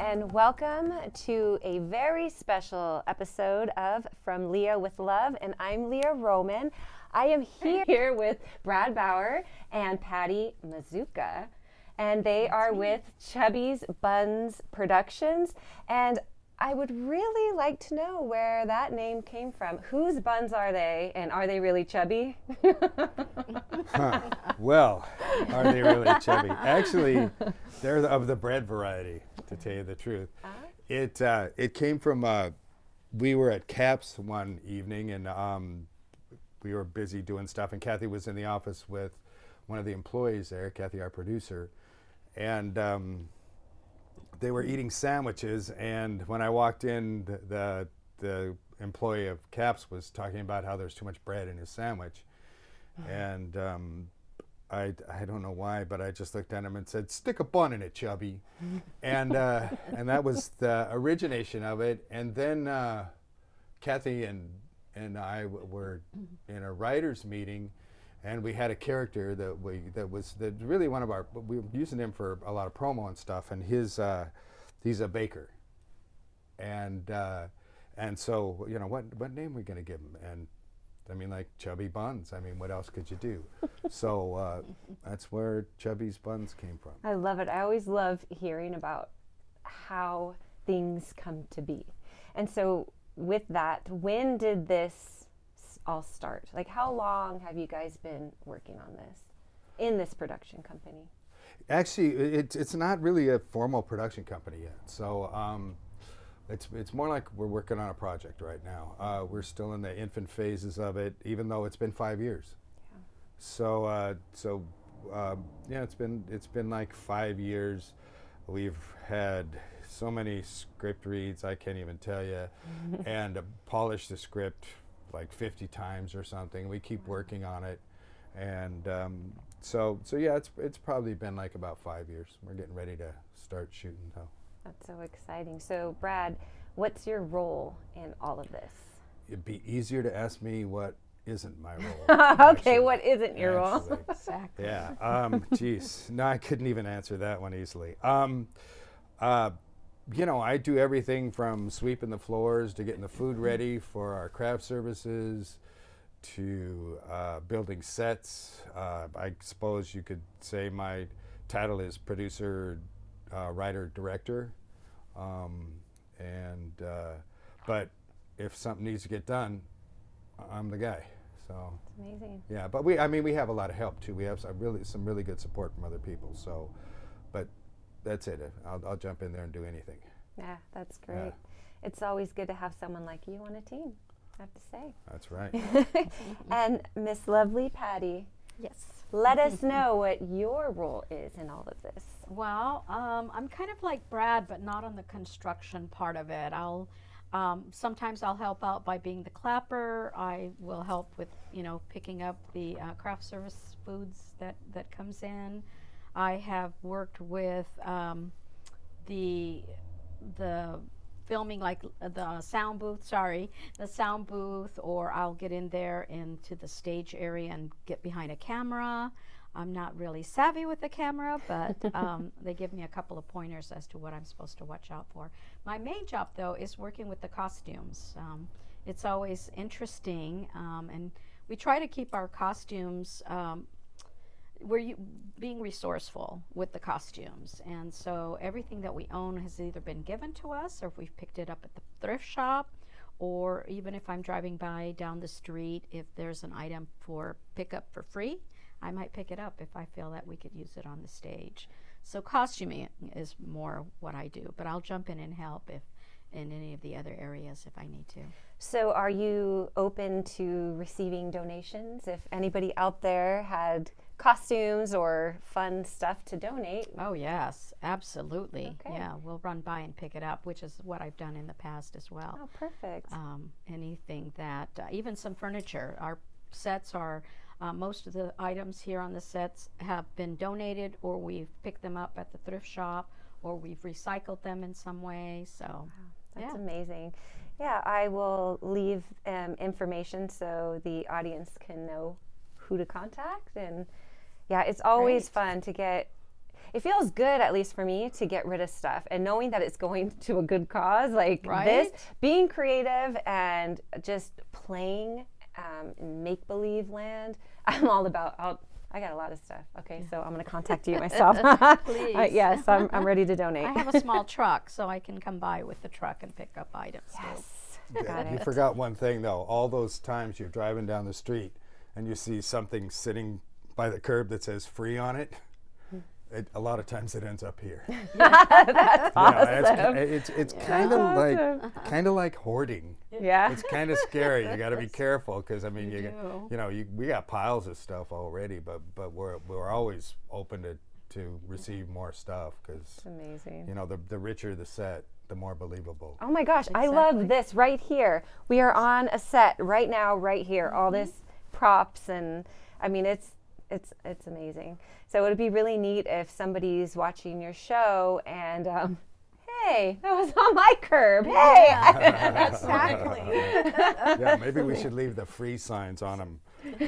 and welcome to a very special episode of From Leah with Love, and I'm Leah Roman. I am here with Brad Bauer and Patty Mazuca, and they are with Chubby's Buns Productions, and I would really like to know where that name came from. Whose buns are they, and are they really chubby? Well, are they really chubby? Actually, they're of the bread variety, to tell you the truth. It came from, we were at CAPS one evening, and we were busy doing stuff, and Kathy was in the office with one of the employees there, Kathy, our producer, and they were eating sandwiches, and when I walked in, the employee of CAPS was talking about how there's too much bread in his sandwich. And I don't know why, but I just looked at him and said, "Stick a bun in it, Chubby." And that was the origination of it. And then Kathy and I were in a writer's meeting, and we had a character that was really one of our, we were using him for a lot of promo and stuff, and he's a baker. And so, you know, what name are we going to give him? And I mean, like Chubby Buns. I mean, what else could you do? So that's where Chubby's Buns came from. I love it. I always love hearing about how things come to be. And so with that, when did this all start? Like, how long have you guys been working on this in this production company? Actually, it's not really a formal production company yet. So it's more like we're working on a project right now. We're still in the infant phases of it, even though it's been 5 years. Yeah. So yeah, it's been like 5 years. We've had so many script reads, I can't even tell you, and polished the script like 50 times or something. We keep working on it, and so yeah, it's probably been like about 5 years. We're getting ready to start shooting though. That's so exciting. So Brad, what's your role in all of this? It'd be easier to ask me what isn't my role. Okay, actually. what isn't your role? Exactly. Yeah. Geez. No, I couldn't even answer that one easily. You know, I do everything from sweeping the floors to getting the food ready for our craft services to building sets. I suppose you could say my title is producer, writer, director. But if something needs to get done, I'm the guy. So It's amazing. yeah, but we have a lot of help too. We have some really good support from other people. So, but that's it. I'll jump in there and do anything. Yeah, that's great. Yeah. It's always good to have someone like you on a team, I have to say. That's right. And Miss Lovely Patty, Yes. let us know what your role is in all of this. Well, I'm kind of like Brad, but not on the construction part of it. Sometimes I'll help out by being the clapper. I will help with, picking up the craft service foods that comes in. I have worked with the filming, like the sound booth, or I'll get in there into the stage area and get behind a camera. I'm not really savvy with the camera, but they give me a couple of pointers as to what I'm supposed to watch out for. My main job, though, is working with the costumes. It's always interesting, and we try to keep our costumes, being resourceful with the costumes. And so everything that we own has either been given to us, or if we've picked it up at the thrift shop, or even if I'm driving by down the street, if there's an item for pickup for free, I might pick it up if I feel that we could use it on the stage. So costuming is more what I do, but I'll jump in and help if in any of the other areas if I need to. So are you open to receiving donations? If anybody out there had costumes or fun stuff to donate? Oh yes, absolutely. Okay. Yeah, we'll run by and pick it up, which is what I've done in the past as well. Oh, perfect. Anything that, even some furniture. Our sets are, most of the items here on the sets have been donated, or we've picked them up at the thrift shop, or we've recycled them in some way. So, Wow, that's yeah. amazing. Yeah, I will leave information so the audience can know who to contact. And yeah, it's always Great. fun to get, it feels good, at least for me, to get rid of stuff and knowing that it's going to a good cause like Right? this, being creative and just playing in make-believe land. I'm all about, I got a lot of stuff. Okay, so I'm going to contact you myself. Please. Yes, I'm ready to donate. I have a small truck, so I can come by with the truck and pick up items. too. Yes. Yeah, Got you it. forgot one thing though. All those times you're driving down the street and you see something sitting by the curb that says "free" on it. A lot of times it ends up here. That's awesome. It's kind of like hoarding. Yeah. It's kind of scary. You got to be careful because I mean, do. we got piles of stuff already, but we're always open to receive more stuff because It's amazing. the richer the set, the more believable. Oh my gosh, I Exactly. love this right here. We are on a set right now, right here. All this props and I mean it's amazing. So it would be really neat if somebody's watching your show and hey, that was on my curb. Hey. Exactly. Yeah, maybe we should leave the free signs on them.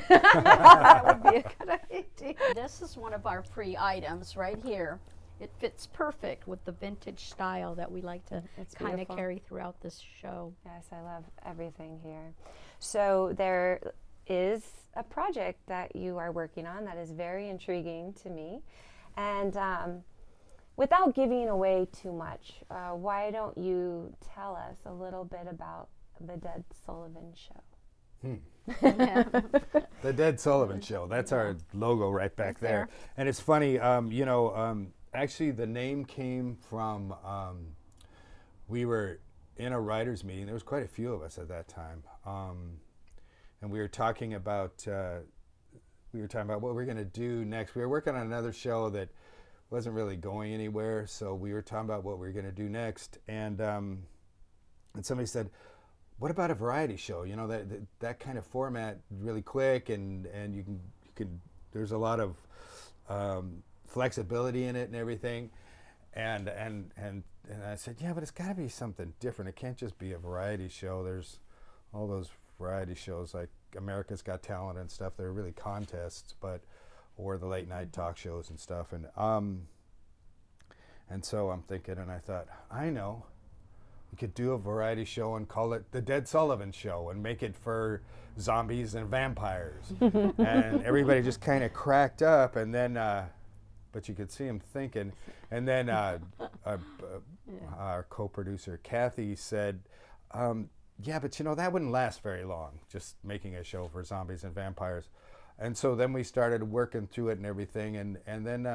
That would be a good idea. This is one of our free items right here. It fits perfect with the vintage style that we like to It's kind of beautiful. carry throughout this show. Yes, I love everything here. So there is a project that you are working on that is very intriguing to me. And without giving away too much, why don't you tell us a little bit about the Dead Sullivan Show? The Dead Sullivan Show. That's our logo right back there. And it's funny, actually the name came from, we were in a writer's meeting. There was quite a few of us at that time. And we were talking about what we're going to do next. We were working on another show that wasn't really going anywhere. So we were talking about what we were going to do next. And somebody said, what about a variety show? That kind of format, really quick, and you can. There's a lot of flexibility in it and everything. And I said, yeah, but it's got to be something different. It can't just be a variety show. There's all those variety shows like America's Got Talent and stuff. They're really contests, or the late night talk shows and stuff. And so I'm thinking, and I thought, I know. We could do a variety show and call it the Dead Sullivan Show and make it for zombies and vampires. And everybody just kind of cracked up, and then, but you could see him thinking. And then our co-producer, Kathy, said, yeah, but that wouldn't last very long, just making a show for zombies and vampires. And so then we started working through it and everything, and then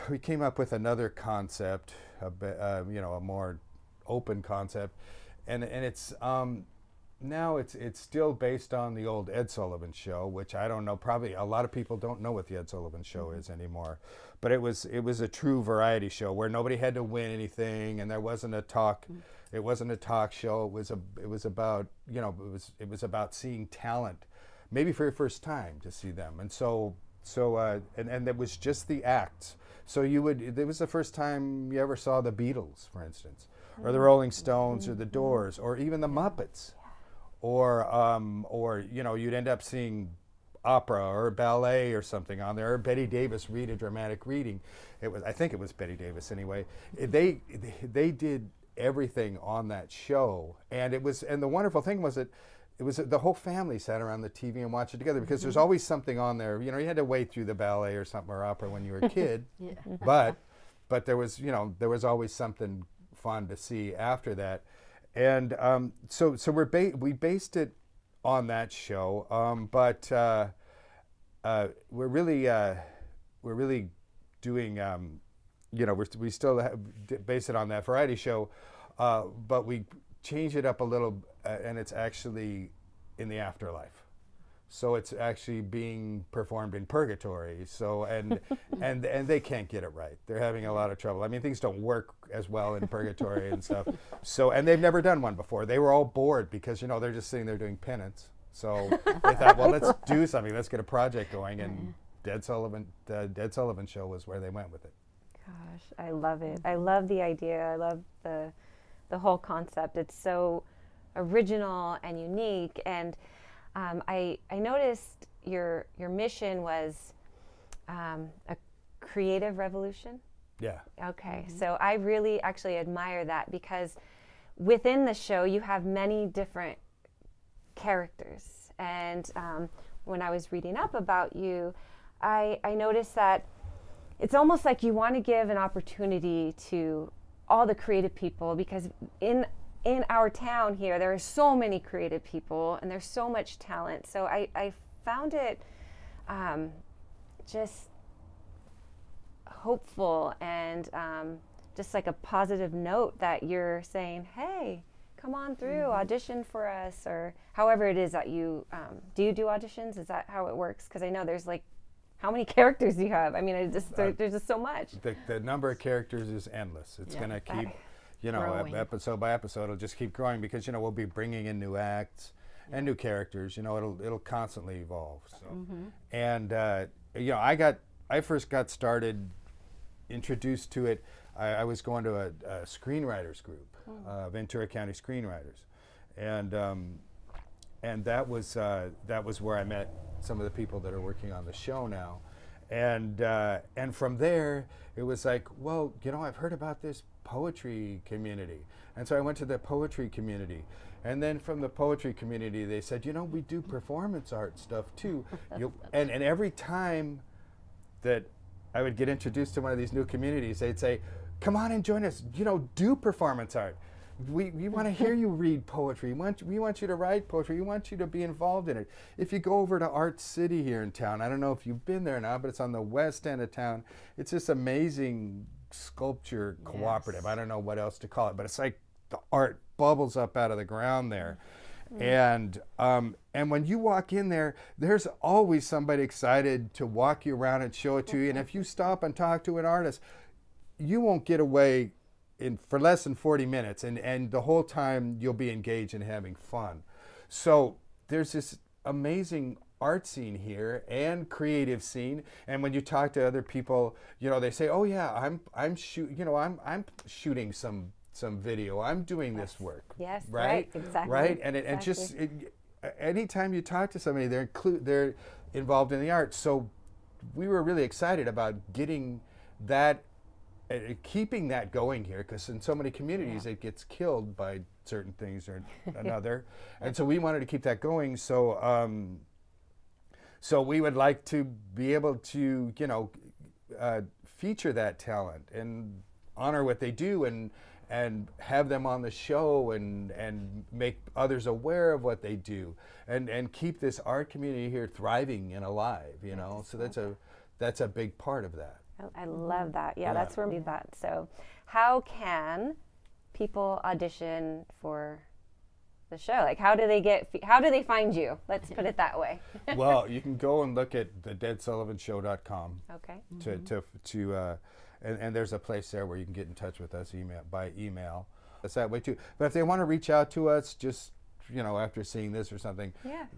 we came up with another concept, a more open concept, and it's now it's still based on the old Ed Sullivan Show, which I don't know, probably a lot of people don't know what the Ed Sullivan Show is anymore, but it was a true variety show where nobody had to win anything, and there wasn't a talk. It wasn't a talk show. It was about seeing talent, maybe for your first time to see them, and and it was just the acts. So it was the first time you ever saw the Beatles, for instance, or the Rolling Stones, or the Doors, or even the Muppets, or you'd end up seeing opera or ballet or something on there, or Betty Davis read a dramatic reading. I think it was Betty Davis anyway. They did everything on that show, and the wonderful thing was that it was the whole family sat around the TV and watched it together, because there's always something on there. You had to wait through the ballet or something, or opera when you were a kid. But there was always something fun to see after that, and so we based it on that show, but we're really doing we still base it on that variety show, but we change it up a little, and it's actually in the afterlife. So it's actually being performed in purgatory. So and they can't get it right. They're having a lot of trouble. I mean, things don't work as well in purgatory and stuff. So, and they've never done one before. They were all bored because they're just sitting there doing penance. So they thought, well, let's do something. Let's get a project going. And the Dead Sullivan Show was where they went with it. Gosh, I love it. I love the idea. I love the whole concept. It's so original and unique. And I noticed your mission was a creative revolution? Yeah. Okay, so I really actually admire that, because within the show you have many different characters. And when I was reading up about you, I noticed that it's almost like you want to give an opportunity to all the creative people, because in our town here, there are so many creative people and there's so much talent. So I found it just hopeful and just like a positive note that you're saying, hey, come on through, audition for us, or however it is that you, do you do auditions? Is that how it works? Because I know there's like, how many characters do you have? I mean, there's just so much. The number of characters is endless. It's going to keep, growing. episode by episode, it'll just keep growing, because, we'll be bringing in new acts and new characters. It'll constantly evolve. So, and I first got started, introduced to it. I was going to a screenwriters group, Ventura County screenwriters, and that was where I met some of the people that are working on the show now, and from there it was like, well, I've heard about this poetry community, and so I went to the poetry community, and then from the poetry community they said, we do performance art stuff too, and every time that I would get introduced to one of these new communities, they'd say, come on and join us, do performance art. We want to hear you read poetry. We want you to write poetry. We want you to be involved in it. If you go over to Art City here in town, I don't know if you've been there now, but it's on the west end of town. It's this amazing sculpture cooperative. I don't know what else to call it, but it's like the art bubbles up out of the ground there. And when you walk in there, there's always somebody excited to walk you around and show it to you. And if you stop and talk to an artist, you won't get away for less than 40 minutes, and the whole time you'll be engaged and having fun. So there's this amazing art scene here and creative scene, and when you talk to other people, they say, oh yeah, I'm shooting some video, I'm doing this work. Yes, right, exactly. Right, and exactly. Anytime you talk to somebody, they're involved in the art. So we were really excited about getting that, keeping that going here, because in so many communities it gets killed by certain things or another, and so we wanted to keep that going. So so we would like to be able to feature that talent and honor what they do, and have them on the show, and make others aware of what they do, and keep this art community here thriving and alive. So that's a big part of that. I love that. Yeah, that's where we do that. So how can people audition for the show? Like, how do they find you? Let's put it that way. Well, you can go and look at the deadsullivanshow.com. Okay. And there's a place there where you can get in touch with us by email. That's that way too. But if they want to reach out to us, just after seeing this or something,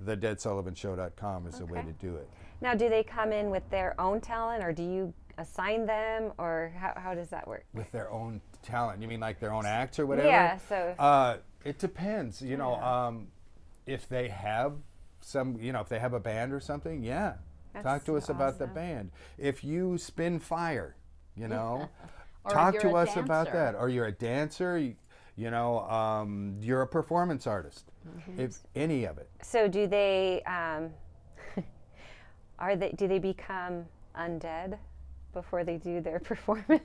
the deadsullivanshow.com is the way to do it. Now, do they come in with their own talent, or do you assign them, or how does that work? With their own talent? You mean like their own acts or whatever? Yeah. So it depends. If they have if they have a band or something, talk to us about the band. If you spin fire, talk to us about that. Or you're a dancer, you're a performance artist. If any of it. So do they do they become undead before they do their performance?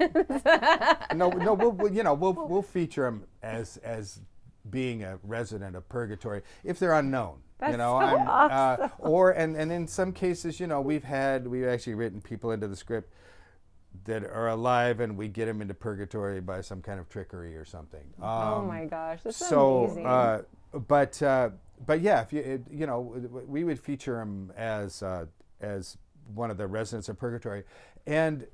No, we'll feature them as being a resident of purgatory if they're unknown. That's awesome. Or in some cases, we've actually written people into the script that are alive, and we get them into purgatory by some kind of trickery or something. Oh my gosh, that's amazing. But yeah, we would feature them as one of the residents of purgatory. And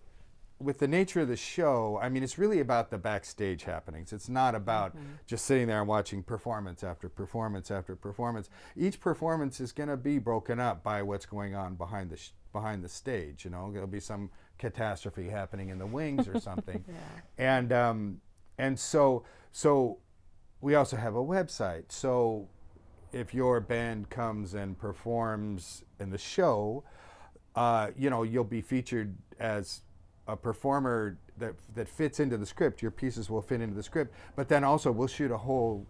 with the nature of the show, I mean, it's really about the backstage happenings. It's not about just sitting there and watching performance after performance after performance. Each performance is going to be broken up by what's going on behind the stage. There'll be some catastrophe happening in the wings or something. And so we also have a website. So if your band comes and performs in the show, you'll be featured as a performer that fits into the script. Your pieces will fit into the script, but then also we'll shoot a whole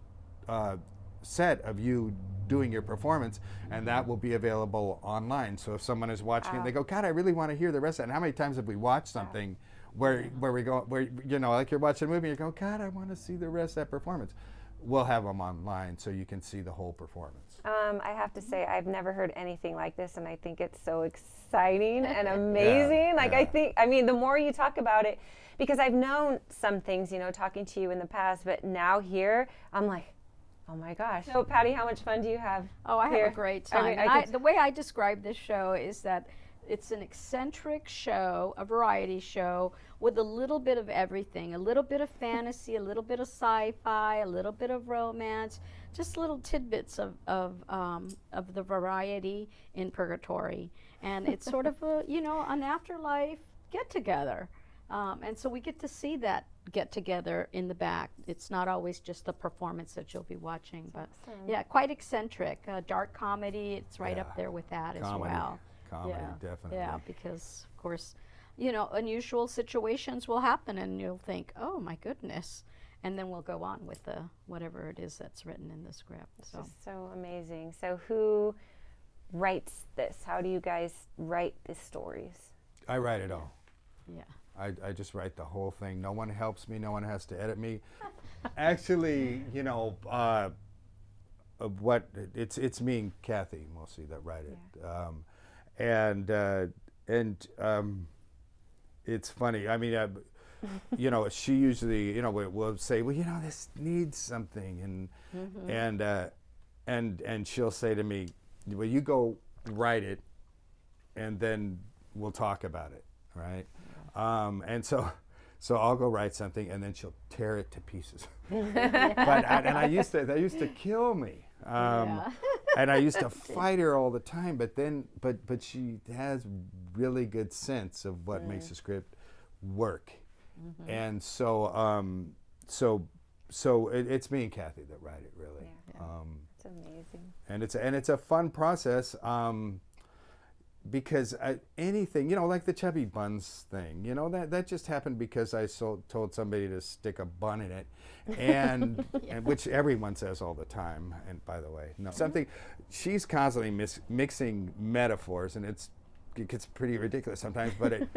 set of you doing your performance, and that will be available online. So if someone is watching it, they go, God, I really want to hear the rest of it. And how many times have we watched something where we go, where, you know, like you're watching a movie, you go, God, I want to see the rest of that performance. We'll have them online so you can see the whole performance. I have to say, I've never heard anything like this, and I think it's so exciting and amazing. I mean, the more you talk about it, because I've known some things, you know, talking to you in the past, but now here, I'm like, oh my gosh. So, Patty, how much fun do you have? Oh, I here? have a great time. The way I describe this show is that it's an eccentric show, a variety show, with a little bit of everything, a little bit of fantasy, a little bit of sci-fi, a little bit of romance, just little tidbits of the variety in purgatory. And it's sort of a, you know, an afterlife get-together. And so we get to see that get-together in the back. It's not always just the performance that you'll be watching, but yeah, quite eccentric. Dark comedy, it's right up there with that as well. Comedy, definitely. Yeah, because of course, you know, unusual situations will happen and you'll think, oh my goodness. And then we'll go on with the whatever it is that's written in the script. It's just so amazing. So who writes this? How do you guys write the stories? I write it all. Yeah. I just write the whole thing. No one helps me. No one has to edit me. Actually, you know, it's me and Kathy mostly that write it. Yeah. It's funny. I mean, you know, she usually, you know, will say, well, you know, this needs something, and she'll say to me, well, you go write it, and then we'll talk about it, right? And so I'll go write something, and then she'll tear it to pieces. That used to kill me. And I used to fight her all the time, but she has really good sense of what makes a script work. And so it's me and Kathy that write it, really. It's amazing. And it's a fun process. Because anything, you know, like the Chubby Buns thing, you know, that just happened because I told somebody to stick a bun in it, and which everyone says all the time. And by the way, no, she's constantly mixing metaphors, and it gets pretty ridiculous sometimes, but it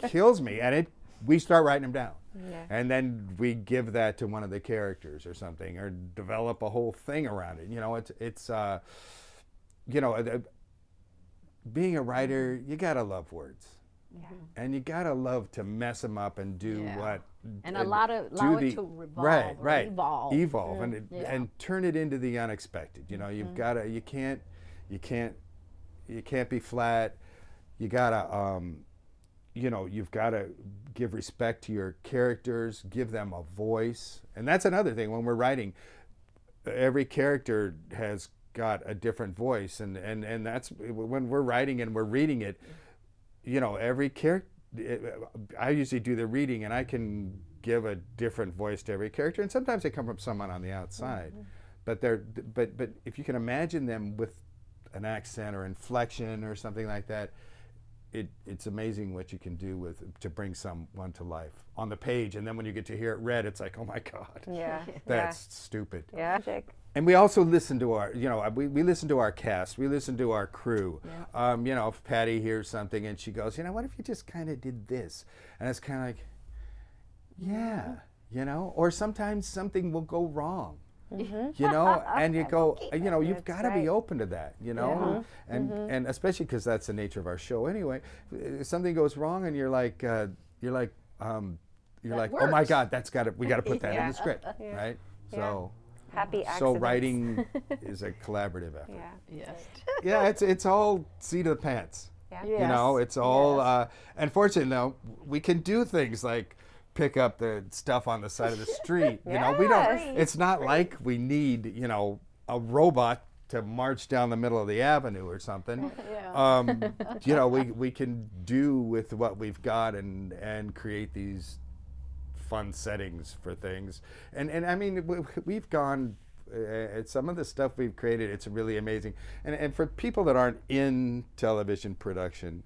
kills me. And we start writing them down, and then we give that to one of the characters or something, or develop a whole thing around it. You know, it's you know. Being a writer, you gotta love words, and you gotta love to mess them up and do what, and allow it to revolve, evolve, and turn it into the unexpected. You know, you've gotta, you can't be flat. You gotta, you know, you've gotta give respect to your characters, give them a voice, and that's another thing when we're writing. Every character has got a different voice, and that's when we're writing and we're reading it, you know, every character, I usually do the reading and I can give a different voice to every character, and sometimes they come from someone on the outside, but if you can imagine them with an accent or inflection or something like that, it's amazing what you can do to bring someone to life on the page, and then when you get to hear it read, it's like, oh my God, that's stupid. And we also listen to our, you know, we listen to our cast, we listen to our crew. You know, if Patty hears something and she goes, you know, what if you just kind of did this? And it's kind of like, you know, or sometimes something will go wrong. You know, and you go, you know, you've got to be open to that, you know, and especially because that's the nature of our show anyway. If something goes wrong and you're like, oh my God, we got to put that in the script, right? So. Happy accidents. So writing is a collaborative effort. Yeah, it's all seat of the pants. You know, it's all. Unfortunately, though, we can do things like pick up the stuff on the side of the street. You know, we don't. It's not like we need, you know, a robot to march down the middle of the avenue or something. You know, we can do with what we've got and create these fun settings for things, and I mean, we've gone some of the stuff we've created, it's really amazing, and for people that aren't in television production,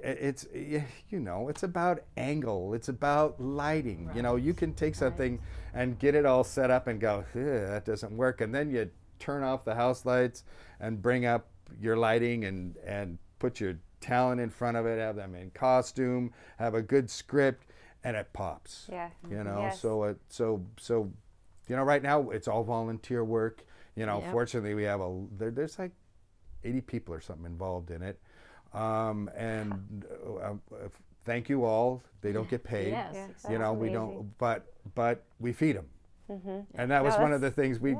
it's it's about angle, it's about lighting. You can take something and get it all set up and go, that doesn't work, and then you turn off the house lights and bring up your lighting and put your talent in front of it, have them in costume, have a good script, and it pops. Yeah. Yes. So right now it's all volunteer work. Fortunately we have there's like 80 people or something involved in it. Thank you all. They don't get paid. Yes, exactly. We don't, but we feed them. Mm-hmm. And that was one of the things we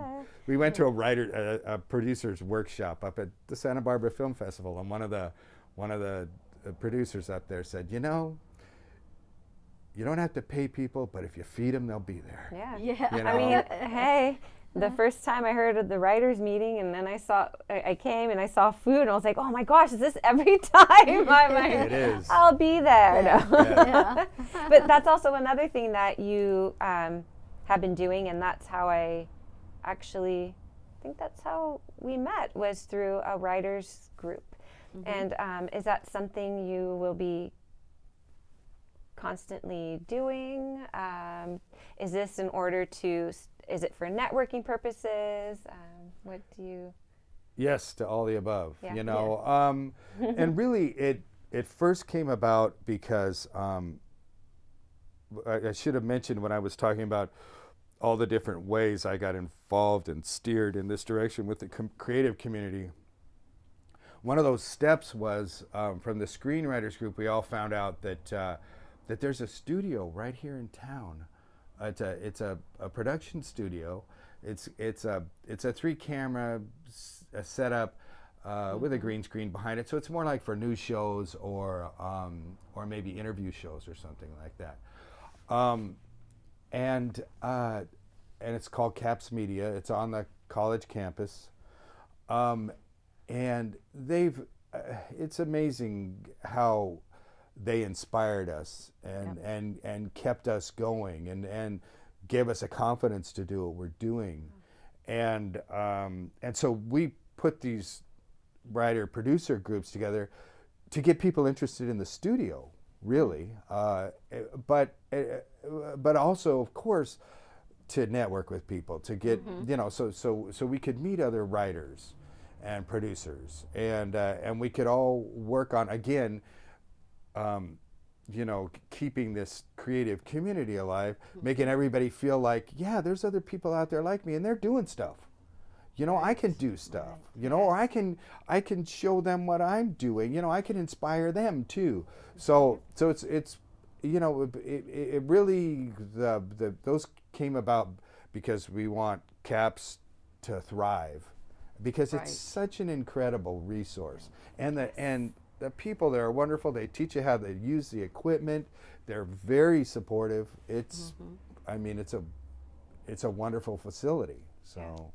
went to a producer's workshop up at the Santa Barbara Film Festival, and one of the producers up there said, you don't have to pay people, but if you feed them, they'll be there. Yeah. You know? I mean, hey, the first time I heard of the writers' meeting, and then I came and I saw food, and I was like, oh my gosh, is this every time? I'm like, It is. I'll be there. Yeah. No. Yeah. But that's also another thing that you have been doing, and that's how I think that's how we met, was through a writers group. Mm-hmm. And is that something you will be constantly doing? Is this in order to, is it for networking purposes? What do you? Yes, to all the above. Yeah. And really it first came about because I should have mentioned when I was talking about all the different ways I got involved and steered in this direction with the creative community. One of those steps was from the screenwriters group. We all found out that there's a studio right here in town. It's a production studio. It's a 3-camera setup with a green screen behind it. So it's more like for news shows or maybe interview shows or something like that. And it's called Caps Media. It's on the college campus. And it's amazing how they inspired us and kept us going and gave us a confidence to do what we're doing. And so we put these writer-producer groups together to get people interested in the studio, really. But also, of course, to network with people, to get, so we could meet other writers and producers, and we could all work on, again, keeping this creative community alive, making everybody feel like, yeah, there's other people out there like me, and they're doing stuff. I can do stuff. Or I can show them what I'm doing. I can inspire them too. So it's it really those came about because we want CAPS to thrive, because it's such an incredible resource, and the people there are wonderful. They teach you how to use the equipment. They're very supportive. It's it's a wonderful facility. So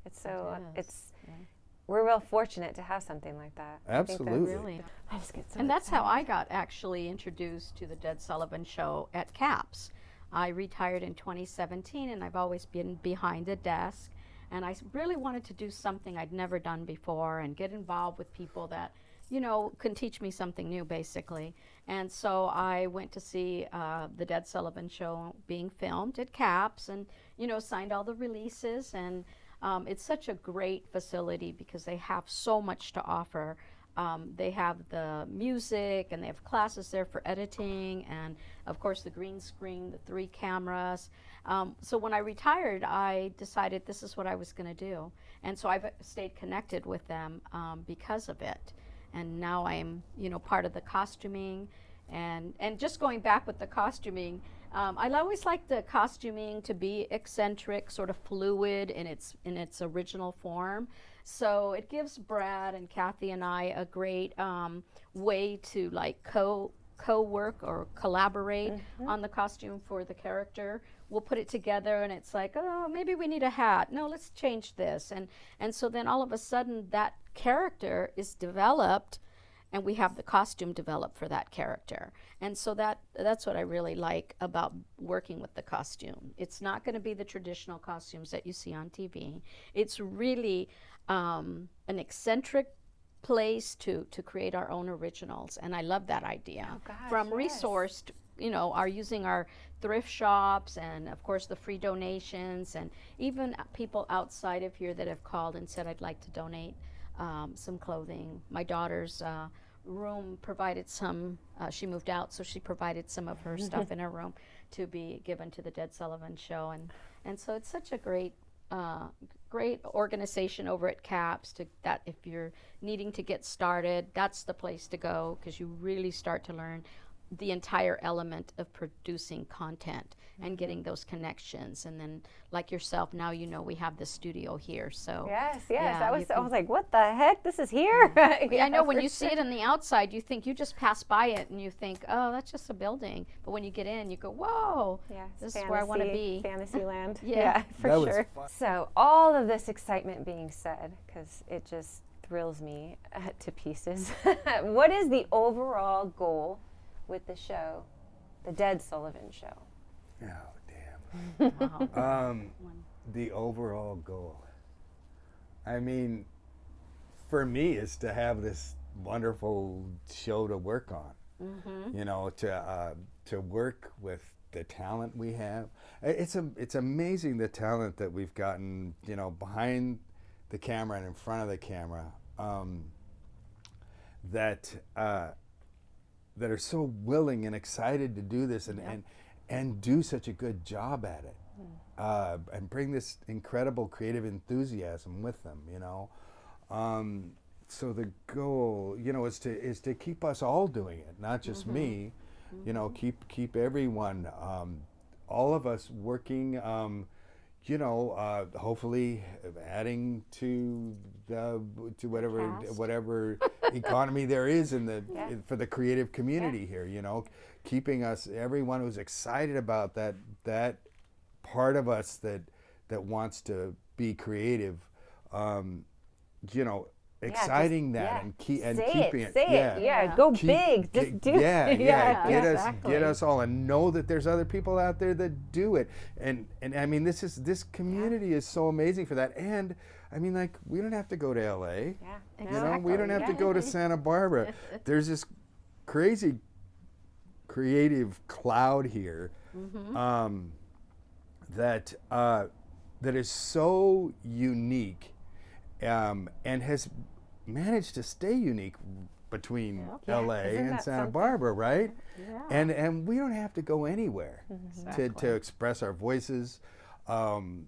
we're real fortunate to have something like that. Absolutely. Really. I just get so And that's how excited. I got actually introduced to the Dead Sullivan Show at CAPS. I retired in 2017, and I've always been behind a desk. And I really wanted to do something I'd never done before and get involved with people that, can teach me something new, basically. And so I went to see the Dead Sullivan Show being filmed at CAPS and, signed all the releases. And it's such a great facility because they have so much to offer. They have the music, and they have classes there for editing, and of course the green screen, the 3 cameras. So when I retired, I decided this is what I was going to do. And so I've stayed connected with them because of it. And now I'm, part of the costuming. And just going back with the costuming, I always like the costuming to be eccentric, sort of fluid in its original form. So it gives Brad and Kathy and I a great way to co-work or collaborate on the costume for the character. We'll put it together, and it's like, oh, maybe we need a hat. No, let's change this. And so then all of a sudden that character is developed, and we have the costume developed for that character. And so that's what I really like about working with the costume. It's not going to be the traditional costumes that you see on TV. It's really an eccentric place to create our own originals, and I love that idea. Oh, gosh, From yes. resourced, are using our thrift shops, and of course the free donations, and even people outside of here that have called and said, I'd like to donate some clothing. My daughter's room provided some, she moved out, so she provided some of her stuff in her room to be given to the Dead Sullivan Show, and so it's such a great organization over at CAPS that if you're needing to get started, that's the place to go, because you really start to learn the entire element of producing content and getting those connections. And then, like yourself, now we have the studio here. So Yes. yeah, I was like, what the heck? This is here. I know when for you see it on the outside, you think, you just pass by it and you think, oh, that's just a building. But when you get in, you go, whoa, Yeah, this is where I want to be. Fantasy land. Yeah. for That was sure. fun. So all of this excitement being said, because it just thrills me to pieces. What is the overall goal with the show, the Dead Sullivan Show? Oh, damn. Wow. The overall goal. I mean, for me, is to have this wonderful show to work on. To work with the talent we have. It's amazing the talent that we've gotten, behind the camera and in front of the camera, that are so willing and excited to do this and do such a good job at it, and bring this incredible creative enthusiasm with them. So the goal, is to keep us all doing it, not just me. Keep everyone, all of us working. Hopefully adding to whatever economy there is for the creative community here. Keeping us, everyone who's excited about that part of us that wants to be creative. Exciting and keeping it. Say it. Go big. Just do it. Get us all, and know that there's other people out there that do it. And I mean, this community is so amazing for that. And I mean, like, we don't have to go to LA. Yeah. Exactly. We don't have to go to Santa Barbara. There's this crazy creative cloud here, that is so unique, and has managed to stay unique between LA and Santa Barbara, right? Yeah. And we don't have to go anywhere to express our voices, and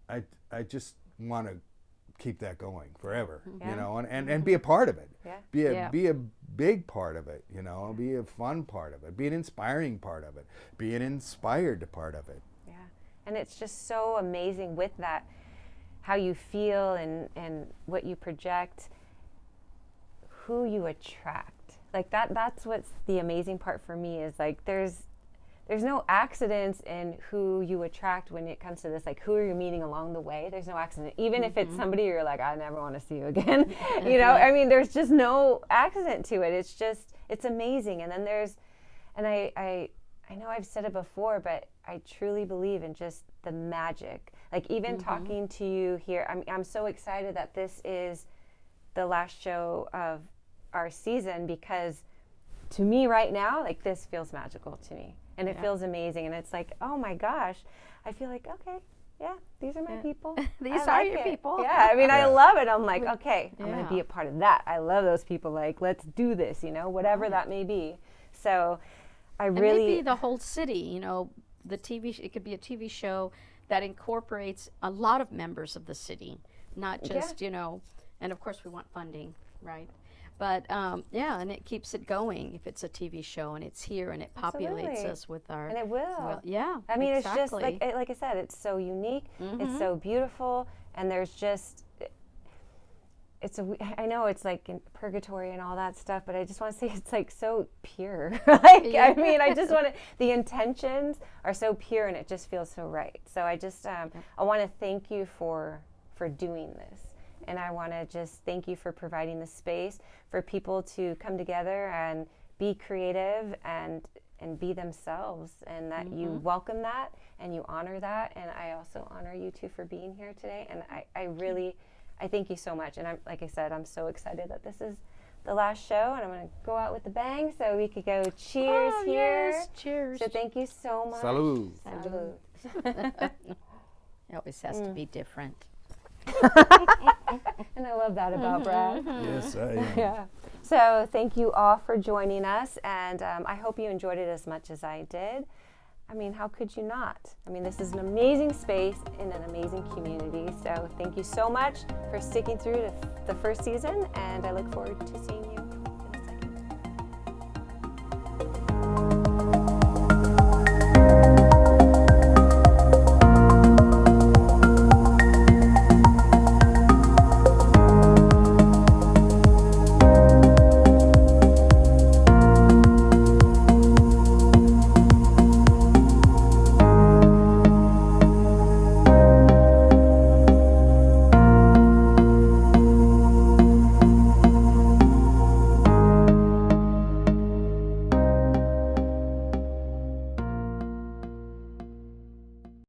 I just want to keep that going forever, and be a part of it. Be a big part of it, be a fun part of it, be an inspiring part of it, be an inspired part of it. Yeah, and it's just so amazing with that, how you feel and what you project, who you attract. Like that's what's the amazing part for me, is like there's no accidents in who you attract when it comes to this, like who are you meeting along the way. There's no accident, even if it's somebody you're like, I never want to see you again. I mean, there's just no accident to it. It's amazing. And then I know I've said it before, but I truly believe in just the magic. Like even talking to you here, I'm so excited that this is the last show of our season, because to me right now, like this feels magical to me, and it feels amazing. And it's like, oh my gosh, I feel like, okay, yeah, these are my people. These I are like your it. people. Yeah, I mean, I love it. I'm like, okay, I'm Yeah. going to be a part of that. I love those people. Like, let's do this, whatever that may be. So I And really... maybe the whole city, the TV, it could be a TV show that incorporates a lot of members of the city, not just, and of course we want funding, right? But and it keeps it going if it's a TV show and it's here and it populates Absolutely. us with our... And it will. I mean, exactly. it's just like I said, it's so unique, it's so beautiful, and there's just... I know it's like in purgatory and all that stuff, but I just want to say it's like so pure. I mean, I just want to, the intentions are so pure and it just feels so right. So I just, I want to thank you for doing this. And I want to just thank you for providing the space for people to come together and be creative and be themselves, and that you welcome that and you honor that. And I also honor you too for being here today. And I I thank you so much. And I'm, like I said, I'm so excited that this is the last show, and I'm going to go out with a bang so we could go cheers here. Yes, cheers. So thank you so much. Salud. Salud. It always has to be different. And I love that about Brad. Yes, I am. Yeah. So thank you all for joining us, and I hope you enjoyed it as much as I did. I mean, how could you not? I mean, this is an amazing space in an amazing community. So thank you so much for sticking through to the first season, and I look forward to seeing